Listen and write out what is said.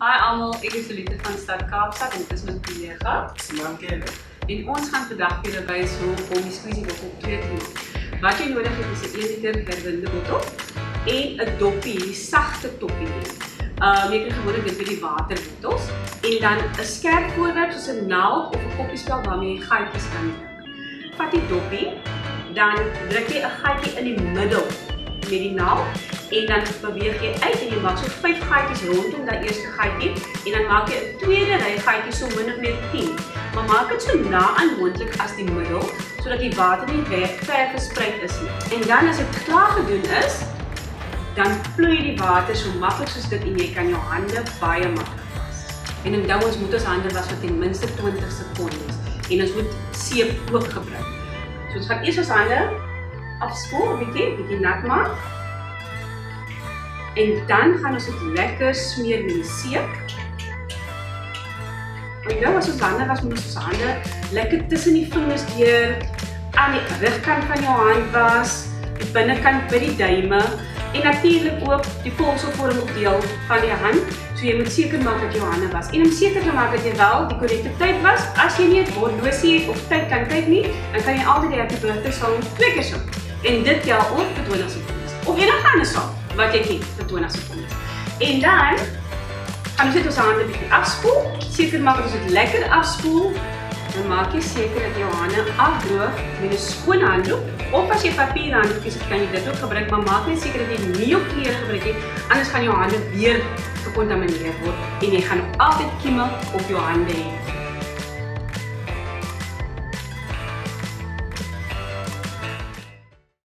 Hi almal, ek is Solite van Stad Kaapstad en dit is my kollega. En ons gaan vandag vir julle wys hoe om die Squeezy Bottle te maak. Wat jy nodig het is 'n 1 liter herwinde bottel en 'n doppie, die sagte toppie. Jy kan gewoonlik dit by die waterbottels en dan 'n skerp voorwerp soos 'n naald of 'n koppiespel waarmee jy gaatjies kan druk. Vat die doppie, dan druk jy 'n gaatjie in die middel met die naald en dan beweeg jy uit en jy maak so 5 gaatjies rondom daai eerste gaatjie en dan maak jy 'n tweede ry gaatjies so min of meer 10. Maar maak dit so na aan moontlik as die middel sodat die water nie ver versprei is nie. En dan as dit klaar gedoen is, dan vloei die water so maklik soos dit en jy kan jou hande baie maklik was. En onthou ons moet ons hande was vir ten minste 20 sekondes en ons moet seep ook gebruik. So ons gaan eers ons hande afspoel, 'n bietjie nat maak. En dan gaan ons dit lekker smeer met die seep. Onthou as ons hande was, moet ons hande lekker tussen die vingers deur, aan die rugkant van jou hand was, die binnekant by die duime en natuurlik ook die polsvormige deel van die hand. So jy moet seker maak dat jou hande was. En om seker te maak dat jy wel die korrekte tyd was, as jy nie 'n horlosie het of tyd kan kyk nie, dan kan jy altyd die hartbeurte sal 2 keer so. En dit tel ook vir 20 sekondes. Of enige ander saak wat jy ken vir 20 sekondes. En dan gaan ons net ons hande 'n bietjie afspoel. Seker maak dat ons dit lekker afspoel. Dan maak jy seker dat jou hande afdroog met 'n skoon handdoek. Of as jy papierhanddoekies het, kan jy dit ook gebruik, maar maak net seker dat jy nie op klere gebruik nie, anders gaan jou hande weer gekontamineer word en jy gaan nog altyd kieme op jou hande hê.